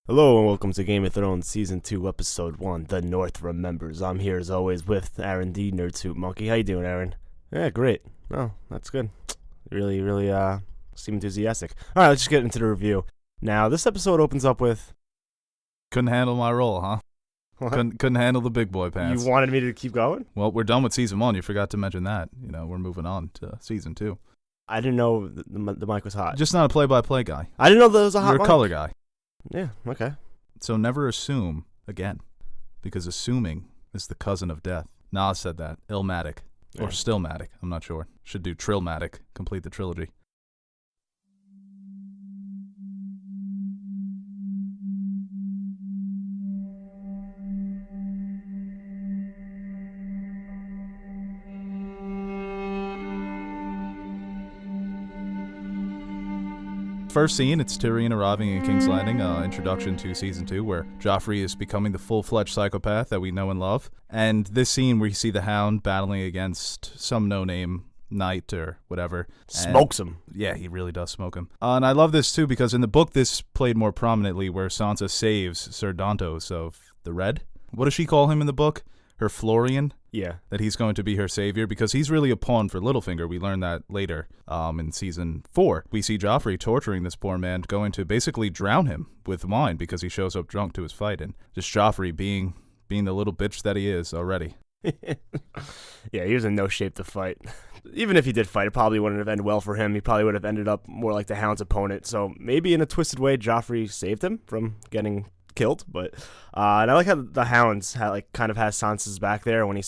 Hello and welcome to Game of Thrones Season 2, Episode 1, The North Remembers. I'm here as always with Aaron D. Nerdsuit Monkey. How you doing, Aaron? Yeah, great. Oh, that's good. Really, seem enthusiastic. Alright, let's just get into the review. Now, this episode opens up with... Couldn't handle my role, huh? What? Couldn't handle the big boy pants. You wanted me to keep going? Well, we're done with Season 1. You forgot to mention that. We're moving on to Season 2. I didn't know the mic was hot. Just not a play-by-play guy. I didn't know there was a hot You're a mic. color guy. Yeah, okay. So never assume again, because assuming is the cousin of death. Nas said that. Illmatic. Or Yeah. Stillmatic. I'm not sure. Should do Trillmatic. Complete the trilogy. First scene, it's Tyrion arriving in King's Landing, introduction to Season 2, where Joffrey is becoming the full-fledged psychopath that we know and love. And this scene where you see the Hound battling against some no-name knight or whatever. Smokes him. Yeah, he really does smoke him. And I love this, too, because in the book, this played more prominently where Sansa saves Ser Dantos of the Red. What does she call him in the book? Her Florian? Yeah. That he's going to be her savior, because he's really a pawn for Littlefinger. We learn that later in Season 4. We see Joffrey torturing this poor man, going to basically drown him with wine because he shows up drunk to his fight, and just Joffrey being the little bitch that he is already. Yeah, he was in no shape to fight. Even if he did fight, it probably wouldn't have ended well for him. He probably would have ended up more like the Hound's opponent. So maybe in a twisted way, Joffrey saved him from getting killed. But and I like how the Hound's kind of has Sansa's back there when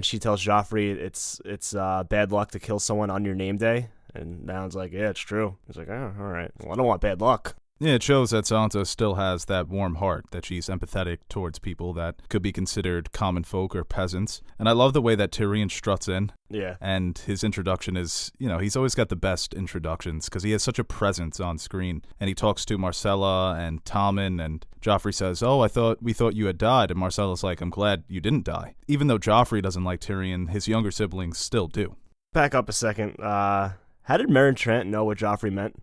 she tells Joffrey it's bad luck to kill someone on your name day, and the Hound's like, yeah, it's true. He's like, oh, all right. Well, I don't want bad luck. Yeah, it shows that Sansa still has that warm heart, that she's empathetic towards people that could be considered common folk or peasants. And I love the way that Tyrion struts in. Yeah. And his introduction is, he's always got the best introductions because he has such a presence on screen. And he talks to Marcella and Tommen, and Joffrey says, oh, we thought you had died. And Marcella's like, I'm glad you didn't die. Even though Joffrey doesn't like Tyrion, his younger siblings still do. Back up a second. How did Meryn Trant know what Joffrey meant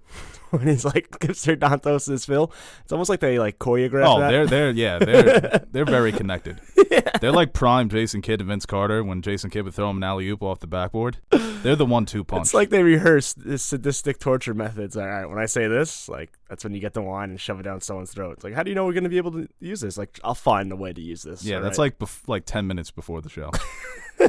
when he's like, gives Ser Dantos his fill? It's almost like they choreographed that. They're very connected. Yeah. They're like prime Jason Kidd and Vince Carter when Jason Kidd would throw him an alley-oop off the backboard. They're the 1-2 punch. It's like they rehearsed this sadistic torture methods. All right, when I say this, that's when you get the wine and shove it down someone's throat. It's like, how do you know we're going to be able to use this? Like, I'll find a way to use this. Yeah, that's right? like 10 minutes before the show.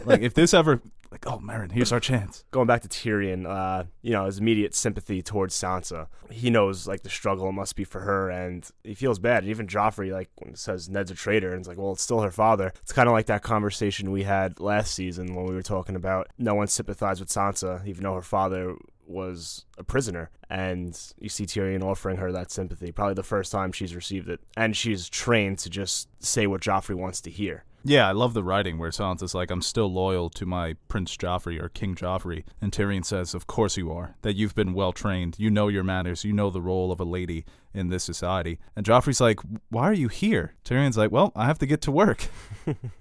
Like, if this ever... Like, oh, Meryn, here's our chance. Going back to Tyrion, his immediate sympathy towards Sansa. He knows, the struggle it must be for her, and he feels bad. And even Joffrey, when it says Ned's a traitor, and it's like, well, it's still her father. It's kind of like that conversation we had last season when we were talking about no one sympathized with Sansa, even though her father was a prisoner. And you see Tyrion offering her that sympathy, probably the first time she's received it. And she's trained to just say what Joffrey wants to hear. Yeah, I love the writing where Sansa's like, I'm still loyal to my Prince Joffrey or King Joffrey. And Tyrion says, of course you are, that you've been well trained. You know your manners. You know the role of a lady in this society. And Joffrey's like, why are you here? Tyrion's like, well, I have to get to work.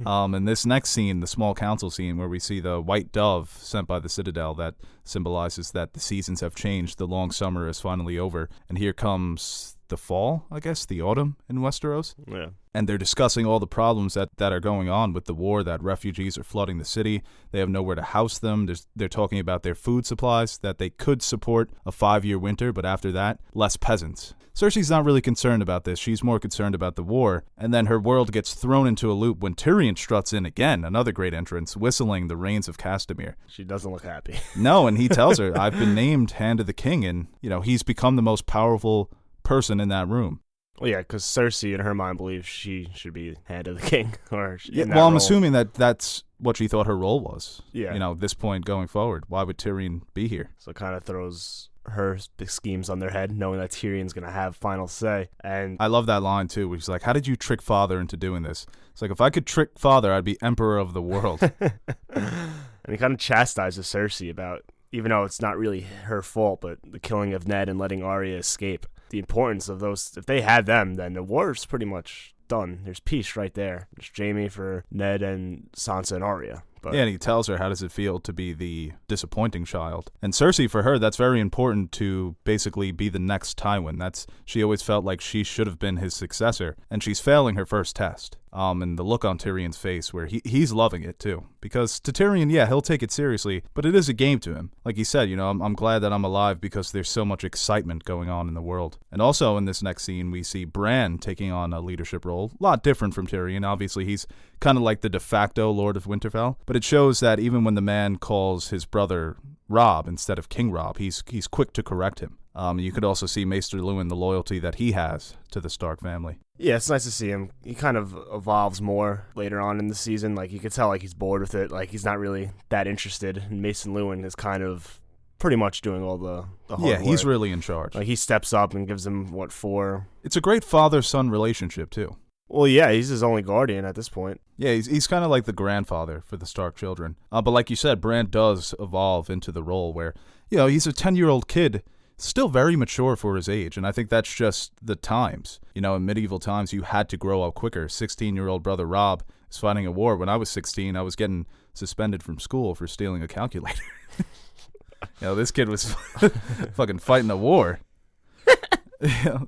And this next scene, the small council scene where we see the white dove sent by the Citadel that symbolizes that the seasons have changed. The long summer is finally over. And here comes the fall, I guess, the autumn in Westeros. Yeah. And they're discussing all the problems that are going on with the war, that refugees are flooding the city. They have nowhere to house them. They're talking about their food supplies, that they could support a 5-year winter, but after that, less peasants. Cersei's not really concerned about this. She's more concerned about the war. And then her world gets thrown into a loop when Tyrion struts in again, another great entrance, whistling the Rains of Castamere. She doesn't look happy. No, and he tells her, I've been named Hand of the King, and, he's become the most powerful person in that room. Well, yeah, because Cersei, in her mind, believes she should be Hand of the King. I'm assuming that that's what she thought her role was. Yeah. At this point going forward. Why would Tyrion be here? So it kind of throws her schemes on their head, knowing that Tyrion's going to have final say. And I love that line, too, which is like, how did you trick father into doing this? It's like, if I could trick father, I'd be emperor of the world. And he kind of chastises Cersei about, even though it's not really her fault, but the killing of Ned and letting Arya escape. The importance of those, if they had them, then the war's pretty much done. There's peace right there. There's Jaime for Ned and Sansa and Arya. But Yeah, and he tells her, how does it feel to be the disappointing child? And Cersei, for her, that's very important to basically be the next Tywin. She always felt like she should have been his successor, and she's failing her first test. And the look on Tyrion's face where he's loving it too. Because to Tyrion, yeah, he'll take it seriously, but it is a game to him. Like he said, I'm glad that I'm alive because there's so much excitement going on in the world. And also in this next scene, we see Bran taking on a leadership role. A lot different from Tyrion. Obviously, he's kind of like the de facto Lord of Winterfell. But it shows that even when the man calls his brother Robb instead of King Robb, he's quick to correct him. You could also see Maester Luwin, the loyalty that he has to the Stark family. Yeah, it's nice to see him. He kind of evolves more later on in the season. Like, you could tell, like, he's bored with it. Like, he's not really that interested. And Mason Lewin is kind of pretty much doing all the hard work. Yeah, he's really in charge. Like, he steps up and gives him, 4? It's a great father-son relationship, too. Well, yeah, he's his only guardian at this point. Yeah, he's kind of like the grandfather for the Stark children. But like you said, Bran does evolve into the role where, he's a 10-year-old kid, still very mature for his age, and I think that's just the times. In medieval times, you had to grow up quicker. 16-year-old brother Robb is fighting a war. When I was 16, I was getting suspended from school for stealing a calculator. This kid was fucking fighting a war.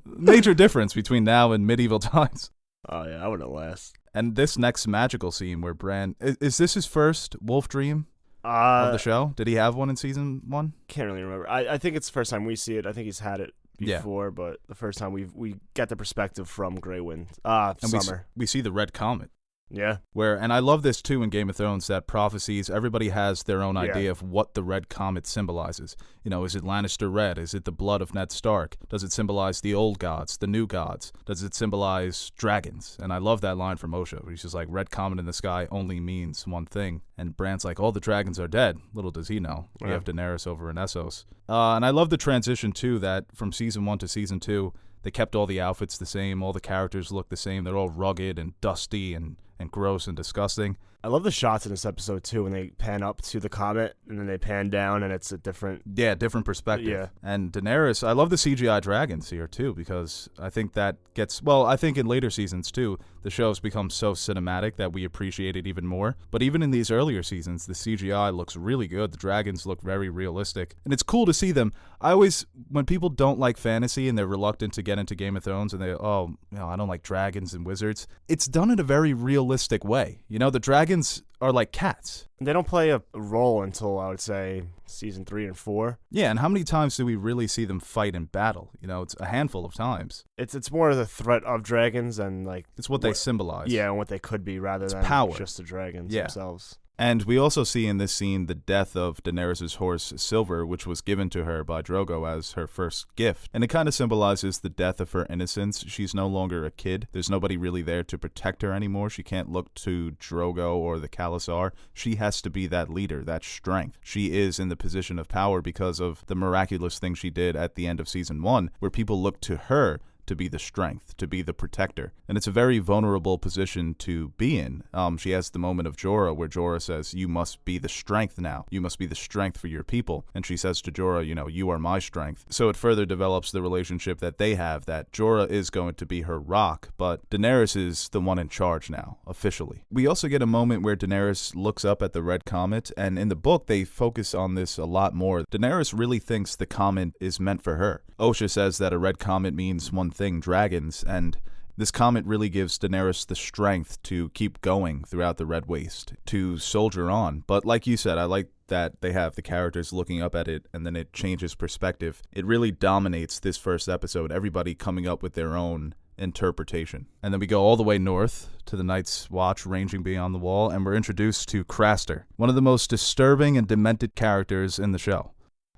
Major difference between now and medieval times. Oh, yeah, I wouldn't last. And this next magical scene where Bran... Is this his first wolf dream? Of the show? Did he have one in season 1? Can't really remember. I think it's the first time we see it. I think he's had it before, but the first time we get the perspective from Grey Wind. And Summer. We see the Red Comet. Yeah. And I love this too in Game of Thrones, that prophecies, everybody has their own idea of what the Red Comet symbolizes. Is it Lannister red? Is it the blood of Ned Stark? Does it symbolize the old gods, the new gods? Does it symbolize dragons? And I love that line from Osha, where he's just like, Red Comet in the sky only means one thing. And Bran's like, all the dragons are dead. Little does he know. We have Daenerys over in Essos. And I love the transition too, that from season 1 to season 2, they kept all the outfits the same, all the characters look the same. They're all rugged and dusty and gross and disgusting. I love the shots in this episode, too, when they pan up to the comet, and then they pan down, and it's a different... Yeah, different perspective. Yeah. And Daenerys, I love the CGI dragons here, too, because I think that gets... Well, I think in later seasons, too, the show's become so cinematic that we appreciate it even more. But even in these earlier seasons, the CGI looks really good. The dragons look very realistic. And it's cool to see them. I always... When people don't like fantasy and they're reluctant to get into Game of Thrones, and I don't like dragons and wizards, it's done in a very realistic way. The dragons are like cats. They don't play a role until, I would say, season 3 and 4. Yeah, and how many times do we really see them fight in battle? It's a handful of times. It's more the threat of dragons and, like... It's what they symbolize. Yeah, and what they could be rather than power. Just the dragons themselves. And we also see in this scene the death of Daenerys' horse, Silver, which was given to her by Drogo as her first gift. And it kind of symbolizes the death of her innocence. She's no longer a kid. There's nobody really there to protect her anymore. She can't look to Drogo or the Khalasar. She has to be that leader, that strength. She is in the position of power because of the miraculous thing she did at the end of season 1, where people look to her to be the strength, to be the protector. And it's a very vulnerable position to be in. She has the moment of Jorah where Jorah says, you must be the strength now. You must be the strength for your people. And she says to Jorah, you are my strength. So it further develops the relationship that they have, that Jorah is going to be her rock, but Daenerys is the one in charge now, officially. We also get a moment where Daenerys looks up at the Red Comet, and in the book they focus on this a lot more. Daenerys really thinks the comet is meant for her. Osha says that a red comet means one thing, dragons, and this comet really gives Daenerys the strength to keep going throughout the Red Waste, to soldier on. But like you said, I like that they have the characters looking up at it and then it changes perspective. It really dominates this first episode, everybody coming up with their own interpretation. And then we go all the way north to the Night's Watch ranging beyond the wall, and we're introduced to Craster, one of the most disturbing and demented characters in the show.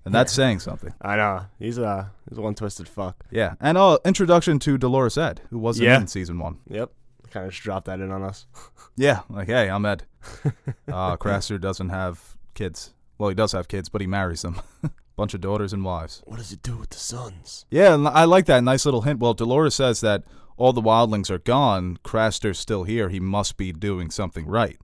And that's saying something. I know. He's one twisted fuck. Yeah. And introduction to Dolorous Ed, who wasn't in season 1. Yep. Kind of just dropped that in on us. Yeah. Like, hey, I'm Ed. Craster doesn't have kids. Well, he does have kids, but he marries them. Bunch of daughters and wives. What does he do with the sons? Yeah, and I like that nice little hint. Well, Dolores says that all the wildlings are gone. Craster's still here. He must be doing something right.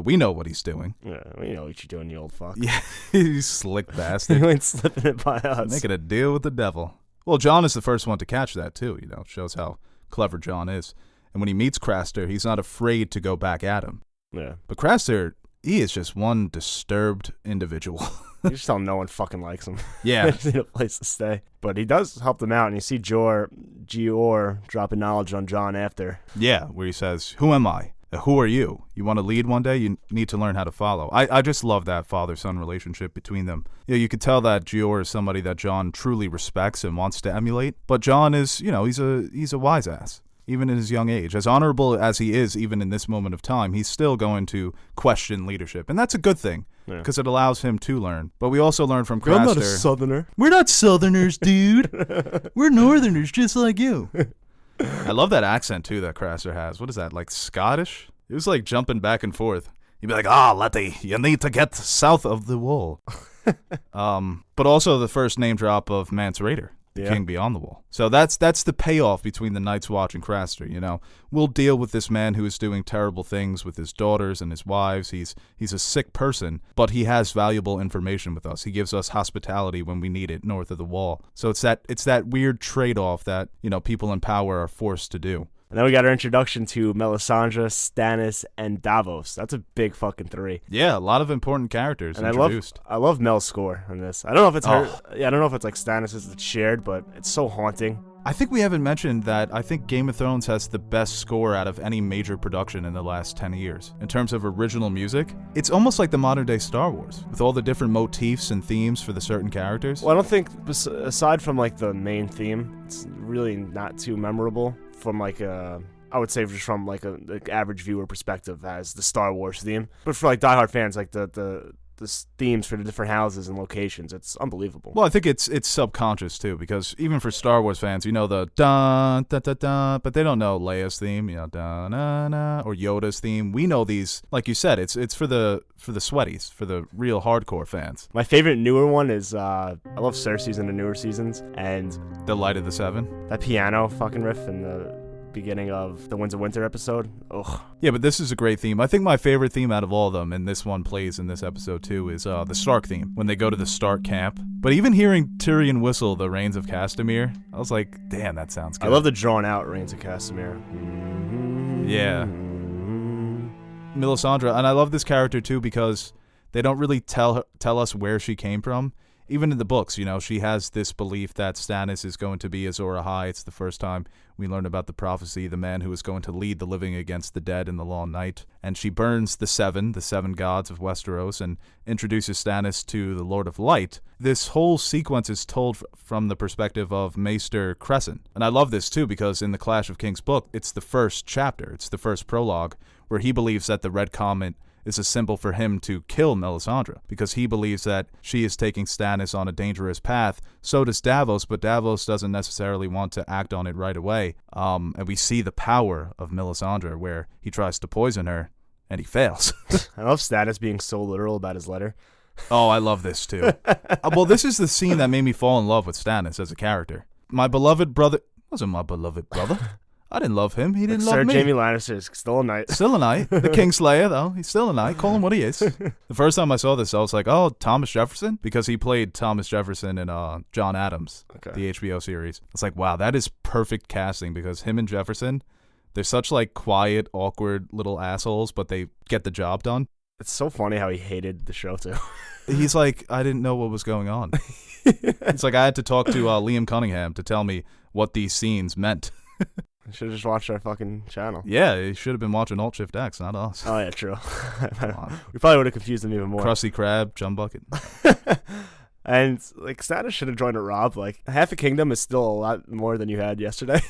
We know what he's doing. Yeah, we know what you're doing, you old fuck. Yeah, you slick bastard. You ain't slipping it by us. Making a deal with the devil. Well, Jon is the first one to catch that, too. Shows how clever Jon is. And when he meets Craster, he's not afraid to go back at him. Yeah. But Craster he is just one disturbed individual. You just tell him no one fucking likes him. Yeah. They just need a place to stay. But he does help them out, and you see Gior dropping knowledge on Jon after. Yeah, where he says, "Who am I? Who are you? You want to lead one day? You need to learn how to follow." I just love that father-son relationship between them. You could tell that Gior is somebody that Jon truly respects and wants to emulate. But Jon is, he's a wise ass. Even in his young age, as honorable as he is, even in this moment of time, he's still going to question leadership. And that's a good thing, because it allows him to learn. But we also learn from Craster. I'm not a southerner. We're not southerners, dude. We're northerners just like you. I love that accent, too, that Craster has. What is that, like Scottish? It was like jumping back and forth. He'd be like, Letty, you need to get south of the wall. But also the first name drop of Mance Rayder. The King Beyond the Wall. So that's the payoff between the Night's Watch and Craster, We'll deal with this man who is doing terrible things with his daughters and his wives. He's a sick person, but he has valuable information with us. He gives us hospitality when we need it north of the wall. So it's that weird trade-off that, people in power are forced to do. And then we got our introduction to Melisandre, Stannis, and Davos. That's a big fucking three. Yeah, a lot of important characters and introduced. I love Mel's score on this. I don't know if it's her. Yeah, I don't know if it's like Stannis's that's shared, but it's so haunting. I think we haven't mentioned that I think Game of Thrones has the best score out of any major production in the last 10 years. In terms of original music, it's almost like the modern-day Star Wars, with all the different motifs and themes for the certain characters. Well, I don't think, aside from like the main theme, it's really not too memorable from like I would say just from like a average viewer perspective as the Star Wars theme. But for like diehard fans, like the themes for the different houses and locations, it's unbelievable. Well, I think it's subconscious too, because even for Star Wars fans, the dun da da da, but they don't know Leia's theme, da na na, or Yoda's theme. We know these, like you said, it's for the sweaties, for the real hardcore fans. My favorite newer one is I love Cersei's in the newer seasons, and The Light of the Seven. That piano fucking riff in the beginning of the Winds of Winter episode. Ugh. Yeah, but this is a great theme. I think my favorite theme out of all of them, and this one plays in this episode too, is the Stark theme, when they go to the Stark camp. But even hearing Tyrion whistle the Rains of Castamere, I was like, damn, that sounds good. I love the drawn out Rains of Castamere. Yeah. Melisandre, and I love this character too because they don't really tell us where she came from. Even in the books, she has this belief that Stannis is going to be Azor Ahai. It's the first time we learn about the prophecy, the man who is going to lead the living against the dead in the long night. And she burns the seven gods of Westeros, and introduces Stannis to the Lord of Light. This whole sequence is told from the perspective of Maester Crescent. And I love this too because in the Clash of Kings book, it's the first chapter, it's the first prologue, where he believes that the Red Comet is a symbol for him to kill Melisandre, because he believes that she is taking Stannis on a dangerous path. So does Davos, but Davos doesn't necessarily want to act on it right away. And we see the power of Melisandre, where he tries to poison her, and he fails. I love Stannis being so literal about his letter. Oh, I love this too. Well, this is the scene that made me fall in love with Stannis as a character. My beloved brother wasn't my beloved brother. I didn't love him. He didn't love me. Sir Jaime Lannister is still a knight. Still a knight. The Kingslayer, though. He's still a knight. Call him what he is. The first time I saw this, I was like, oh, Thomas Jefferson? Because he played Thomas Jefferson in John Adams, the HBO series. I was like, wow, that is perfect casting, because him and Jefferson, they're such like quiet, awkward little assholes, but they get the job done. It's so funny how he hated the show, too. He's like, I didn't know what was going on. It's like I had to talk to Liam Cunningham to tell me what these scenes meant. I should have just watched our fucking channel. Yeah, you should have been watching Alt Shift X, not us. Oh, yeah, true. We probably would have confused him even more. Krusty Krab, Jum Bucket. And, like, Stannis should have joined a Rob. Like, half a kingdom is still a lot more than you had yesterday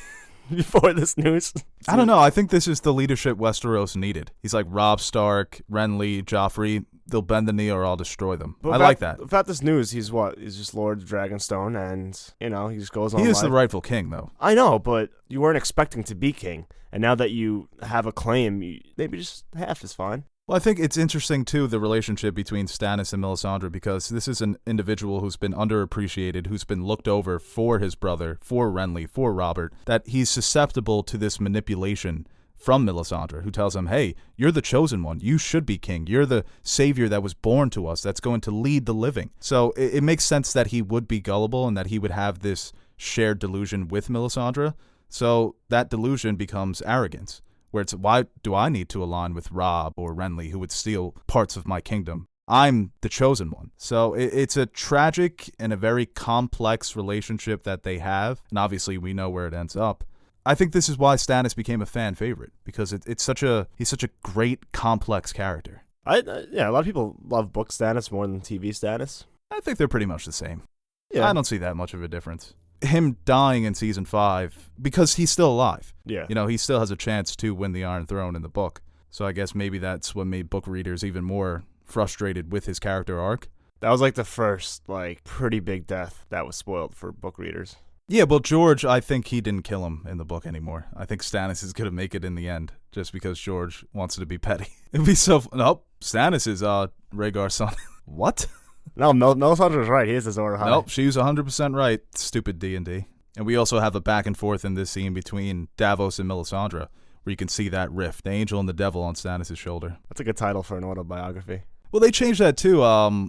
before this news. I don't know. I think this is the leadership Westeros needed. He's like Robb Stark, Renly, Joffrey. They'll bend the knee or I'll destroy them. But I like that. Without this news, he's what? He's just Lord of Dragonstone, and, he just goes on. He is the rightful king, though. I know, but you weren't expecting to be king. And now that you have a claim, maybe just half is fine. Well, I think it's interesting, too, the relationship between Stannis and Melisandre, because this is an individual who's been underappreciated, who's been looked over for his brother, for Renly, for Robert, that he's susceptible to this manipulation from Melisandre, who tells him, hey, you're the chosen one. You should be king. You're the savior that was born to us, that's going to lead the living. So it makes sense that he would be gullible and that he would have this shared delusion with Melisandre. So that delusion becomes arrogance, where it's, why do I need to align with Robb or Renly, who would steal parts of my kingdom? I'm the chosen one. So it's a tragic and a very complex relationship that they have, and obviously we know where it ends up. I think this is why Stannis became a fan favorite, because he's such a great, complex character. Yeah, a lot of people love book Stannis more than TV Stannis. I think they're pretty much the same. Yeah. I don't see that much of a difference. Him dying in season 5, because he's still alive. Yeah. You know, he still has a chance to win the Iron Throne in the book. So I guess maybe that's what made book readers even more frustrated with his character arc. That was like the first, pretty big death that was spoiled for book readers. Yeah, but George, I think he didn't kill him in the book anymore. I think Stannis is going to make it in the end, just because George wants to be petty. It'd be so... Nope, Stannis is Rhaegar's son. What? No, Melisandre's right. He is Azor Ahai. Nope, she was 100% right. Stupid D&D. And we also have a back and forth in this scene between Davos and Melisandre, where you can see that rift, the angel and the devil on Stannis' shoulder. That's a good title for an autobiography. Well, they changed that too,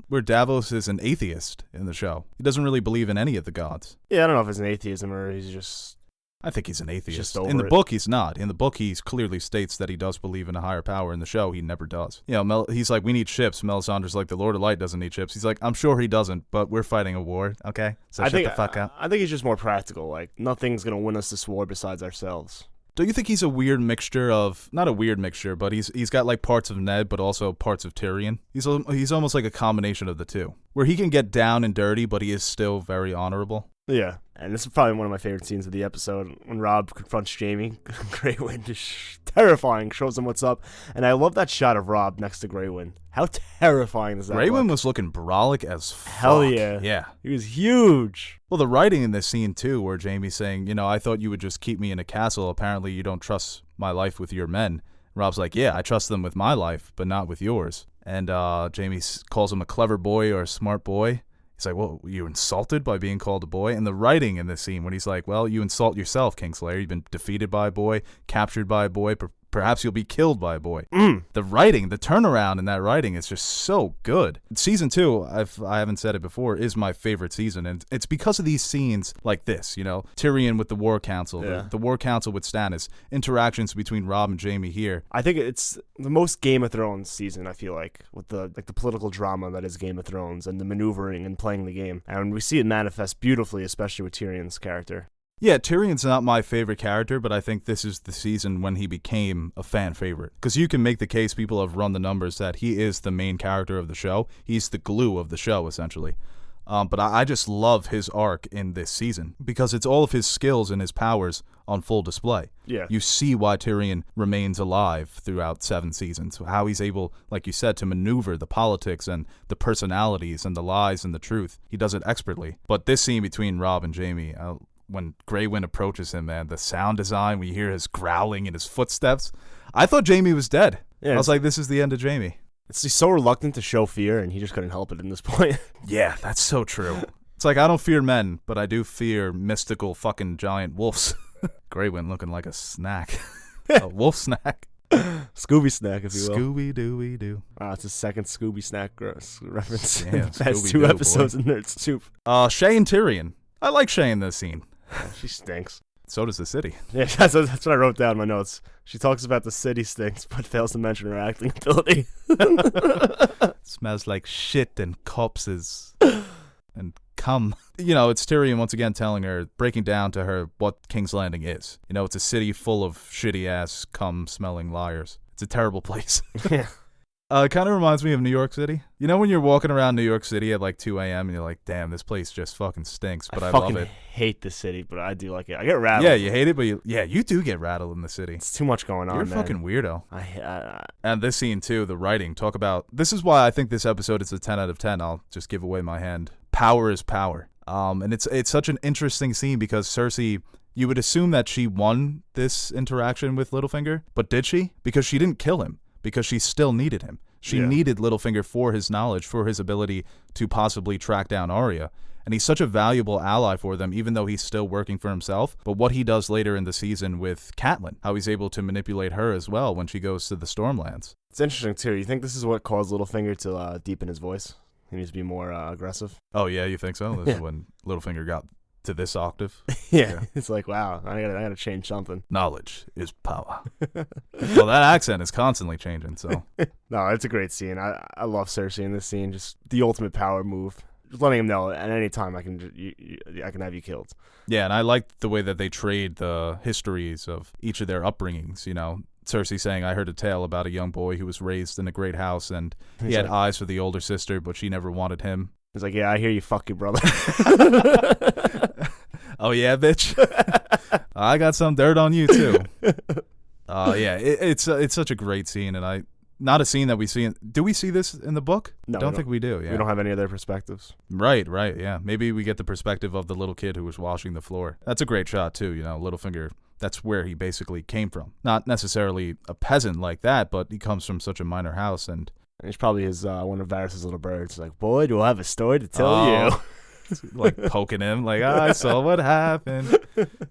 where Davos is an atheist in the show. He doesn't really believe in any of the gods. Yeah, I don't know if it's an atheism or he's just... I think he's an atheist. Just over in the it. book, he's not. In the book, he clearly states that he does believe in a higher power. In the show, he never does. You know, he's like, we need ships. Melisandre's like, the Lord of Light doesn't need ships. He's like, I'm sure he doesn't, but we're fighting a war, okay? So shut the fuck up. I think he's just more practical. Like, nothing's going to win us this war besides ourselves. Don't you think he's a weird mixture of, not a weird mixture, but he's got like parts of Ned, but also parts of Tyrion? He's almost like a combination of the two, where he can get down and dirty, but he is still very honorable. Yeah, and this is probably one of my favorite scenes of the episode, when Robb confronts Jaime. Grey Wind is terrifying, shows him what's up, and I love that shot of Robb next to Grey Wind. How terrifying is that? Grey Wind was looking brolic as fuck. Hell yeah. Yeah. He was huge. Well, the writing in this scene, too, where Jaime's saying, you know, I thought you would just keep me in a castle. Apparently you don't trust my life with your men. Robb's like, yeah, I trust them with my life, but not with yours. And Jaime calls him a clever boy or a smart boy. He's like, well, you insulted by being called a boy? And the writing in this scene when he's like, well, you insult yourself, Kingslayer. You've been defeated by a boy, captured by a boy, perhaps you'll be killed by a boy. The writing, the turnaround in that writing is just so good. Season 2, I haven't said it before, is my favorite season. And it's because of these scenes like this, you know, Tyrion with the War Council, the War Council with Stannis, interactions between Robb and Jaime here. I think it's the most Game of Thrones season, I feel like, with the political drama that is Game of Thrones and the maneuvering and playing the game. And we see it manifest beautifully, especially with Tyrion's character. Yeah, Tyrion's not my favorite character, but I think this is the season when he became a fan favorite. Because you can make the case, people have run the numbers, that he is the main character of the show. He's the glue of the show, essentially. But I just love his arc in this season, because it's all of his skills and his powers on full display. Yeah. You see why Tyrion remains alive throughout 7 seasons, how he's able, like you said, to maneuver the politics and the personalities and the lies and the truth. He does it expertly. But this scene between Robb and Jaime, when Grey Wind approaches him, man, the sound design, we hear his growling and his footsteps. I thought Jaime was dead. Yeah, I was like, this is the end of Jaime. He's so reluctant to show fear, and he just couldn't help it in this point. Yeah, that's so true. It's like, I don't fear men, but I do fear mystical fucking giant wolves. Grey Wind looking like a snack. A wolf snack. Scooby snack, if you will. Scooby-Dooby-Doo. It's a second Scooby snack reference. Yeah, That's 2 episodes in Nerd Soup. Shay and Tyrion. I like Shay in this scene. She stinks. So does the city. Yeah, that's what I wrote down in my notes. She talks about the city stinks, but fails to mention her acting ability. Smells like shit and corpses and cum. You know, it's Tyrion once again telling her, breaking down to her what King's Landing is. You know, it's a city full of shitty-ass, cum-smelling liars. It's a terrible place. Yeah. It kind of reminds me of New York City. You know when you're walking around New York City at like 2 a.m. and you're like, damn, this place just fucking stinks, but I love it. I hate the city, but I do like it. I get rattled. Yeah, you hate it, but you do get rattled in the city. It's too much going on, You're a man. fucking weirdo. I And this scene, too, the writing, talk about... This is why I think this episode is a 10 out of 10. I'll just give away my hand. Power is power. And it's such an interesting scene because Cersei... You would assume that she won this interaction with Littlefinger, but did she? Because she didn't kill him, because she still needed him. She needed Littlefinger for his knowledge, for his ability to possibly track down Arya. And he's such a valuable ally for them, even though he's still working for himself. But what he does later in the season with Catelyn, how he's able to manipulate her as well when she goes to the Stormlands. It's interesting, too. You think this is what caused Littlefinger to deepen his voice? He needs to be more aggressive? Oh, yeah, you think so? This is when Littlefinger got to this octave. Yeah, it's like, wow, I gotta change something. Knowledge is power. Well, that accent is constantly changing, so. No, it's a great scene. I love Cersei in this scene. Just the ultimate power move. Just letting him know at any time I can have you killed. Yeah, and I like the way that they trade the histories of each of their upbringings, Cersei saying, I heard a tale about a young boy who was raised in a great house, and he had eyes for the older sister, but she never wanted him. He's like, yeah, I hear you, fuck your brother. Oh, yeah, bitch? I got some dirt on you, too. Yeah, it's such a great scene, and not a scene that we see. Do we see this in the book? No, I don't think we do. Yeah. We don't have any other perspectives. Right, yeah. Maybe we get the perspective of the little kid who was washing the floor. That's a great shot, too, Littlefinger. That's where he basically came from. Not necessarily a peasant like that, but he comes from such a minor house. And it's probably one of Varys' little birds. Like, boy, do I have a story to tell you. Like poking him, like, I saw what happened.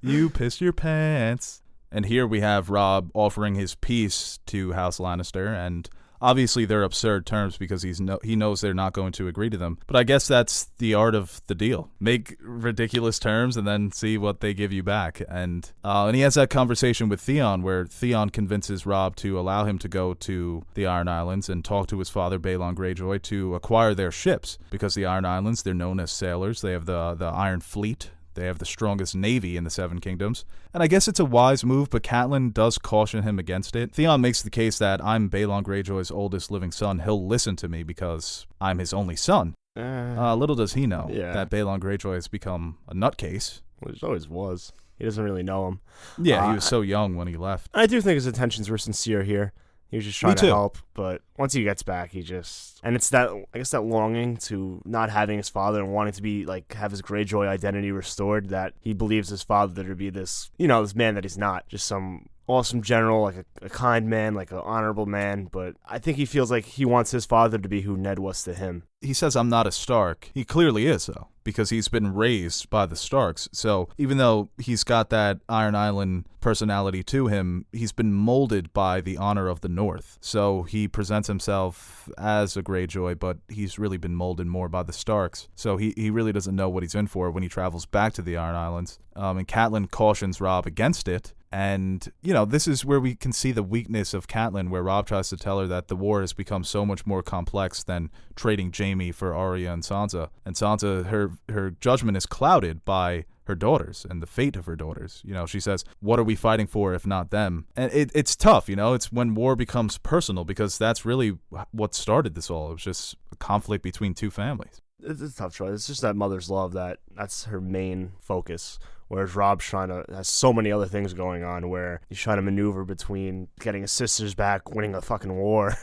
You pissed your pants. And here we have Robb offering his peace to House Lannister, and obviously they're absurd terms because he knows they're not going to agree to them. But I guess that's the art of the deal. Make ridiculous terms and then see what they give you back. And he has that conversation with Theon where Theon convinces Robb to allow him to go to the Iron Islands and talk to his father, Balon Greyjoy, to acquire their ships. Because the Iron Islands, they're known as sailors. They have the Iron Fleet. They have the strongest navy in the Seven Kingdoms. And I guess it's a wise move, but Catelyn does caution him against it. Theon makes the case that I'm Balon Greyjoy's oldest living son. He'll listen to me because I'm his only son. Little does he know that Balon Greyjoy has become a nutcase. Which always was. He doesn't really know him. Yeah, he was so young when he left. I do think his intentions were sincere here. He was just trying to help, but once he gets back, and it's that longing to not having his father and wanting to be have his Greyjoy identity restored, that he believes his father to be this man that he's not, just some awesome general, like a kind man, like an honorable man. But I think he feels like he wants his father to be who Ned was to him. He says, I'm not a Stark. He clearly is, though, because he's been raised by the Starks. So even though he's got that Iron Island personality to him, he's been molded by the honor of the North. So he presents himself as a Greyjoy, but he's really been molded more by the Starks. So he really doesn't know what he's in for when he travels back to the Iron Islands. And Catelyn cautions Robb against it. And, this is where we can see the weakness of Catelyn, where Robb tries to tell her that the war has become so much more complex than trading Jaime for Arya and Sansa. And Sansa, her judgment is clouded by her daughters and the fate of her daughters. She says, what are we fighting for if not them? And it's tough, it's when war becomes personal, because that's really what started this all. It was just a conflict between two families. It's a tough choice. It's just that mother's love, that's her main focus. Whereas Robb's has so many other things going on, where he's trying to maneuver between getting his sisters back, winning a fucking war,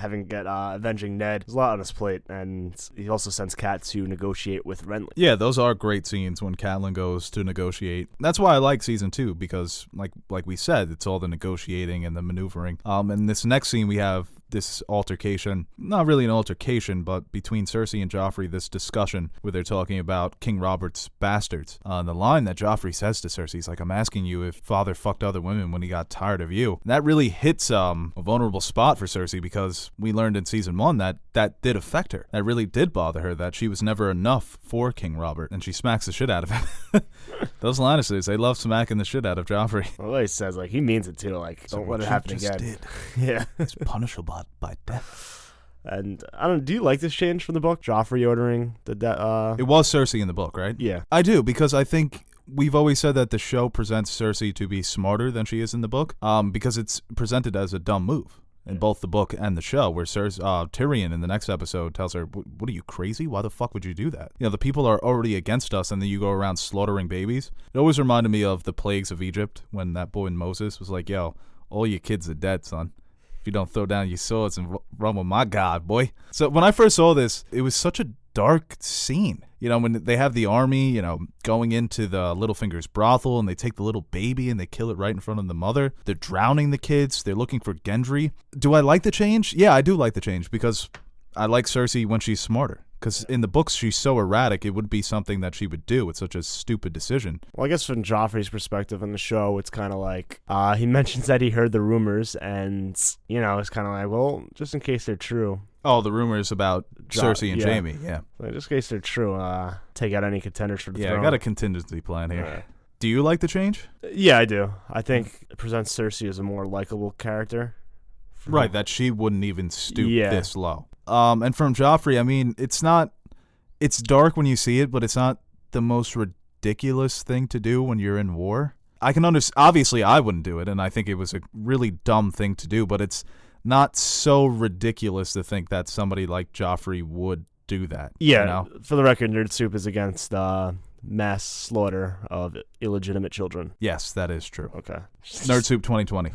avenging Ned. There's a lot on his plate, and he also sends Cat to negotiate with Renly. Yeah, those are great scenes when Catelyn goes to negotiate. That's why I like season 2, because like we said, it's all the negotiating and the maneuvering. And this next scene we have this altercation, not really an altercation, but between Cersei and Joffrey, this discussion where they're talking about King Robert's bastards. The line that Joffrey says to Cersei is like, I'm asking you if father fucked other women when he got tired of you. And that really hits a vulnerable spot for Cersei, because we learned in season 1 that did affect her. That really did bother her, that she was never enough for King Robert, and she smacks the shit out of him. Those Lannisters, they love smacking the shit out of Joffrey. Well, he says, he means it too, don't let it happen again. Did. Yeah. It's punishable by death. And do you like this change from the book? Joffrey ordering the It was Cersei in the book, right? Yeah. I do, because I think we've always said that the show presents Cersei to be smarter than she is in the book, because it's presented as a dumb move in both the book and the show, where Tyrion in the next episode tells her, what are you, crazy? Why the fuck would you do that? The people are already against us, and then you go around slaughtering babies. It always reminded me of the plagues of Egypt, when that boy Moses was like, yo, all your kids are dead, son. If you don't throw down your swords and run with my God, boy. So when I first saw this, it was such a dark scene. When they have the army, going into the Littlefinger's brothel, and they take the little baby and they kill it right in front of the mother. They're drowning the kids. They're looking for Gendry. Do I like the change? Yeah, I do like the change, because I like Cersei when she's smarter. Because in the books, she's so erratic, it would be something that she would do. It's such a stupid decision. Well, I guess from Joffrey's perspective in the show, it's kind of like, he mentions that he heard the rumors, and, it's kind of like, well, just in case they're true, Oh, the rumors about Cersei and yeah. Jaime, yeah. Like, just in case they're true, take out any contenders for the throne. Yeah, I got a contingency plan here. Right. Do you like the change? Yeah, I do. I think it presents Cersei as a more likable character. Right, that she wouldn't even stoop Yeah. this low. And from Joffrey, I mean, it's dark when you see it, but it's not the most ridiculous thing to do when you're in war. I can understand, obviously I wouldn't do it, and I think it was a really dumb thing to do, but it's not so ridiculous to think that somebody like Joffrey would do that. Yeah, you know? For the record, Nerd Soup is against mass slaughter of illegitimate children. Yes, that is true. Okay. Nerd Soup 2020.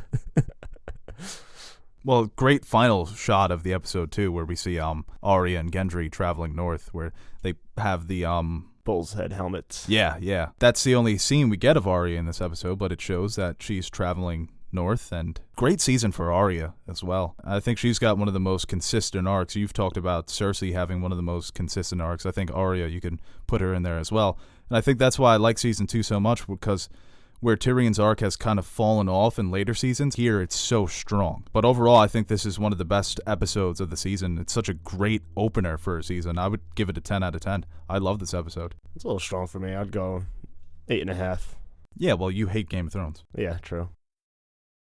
Well, great final shot of the episode too, where we see Arya and Gendry traveling north, where they have the Bull's head helmet. Yeah. That's the only scene we get of Arya in this episode, but it shows that she's traveling north, and great season for Arya as well. I think she's got one of the most consistent arcs. You've talked about Cersei having one of the most consistent arcs. I think Arya, you can put her in there as well. And I think that's why I like season 2 so much, because where Tyrion's arc has kind of fallen off in later seasons, here it's so strong. But overall, I think this is one of the best episodes of the season. It's such a great opener for a season. I would give it a 10 out of 10. I love this episode. It's a little strong for me. I'd go 8.5. Yeah, well, you hate Game of Thrones. Yeah, true.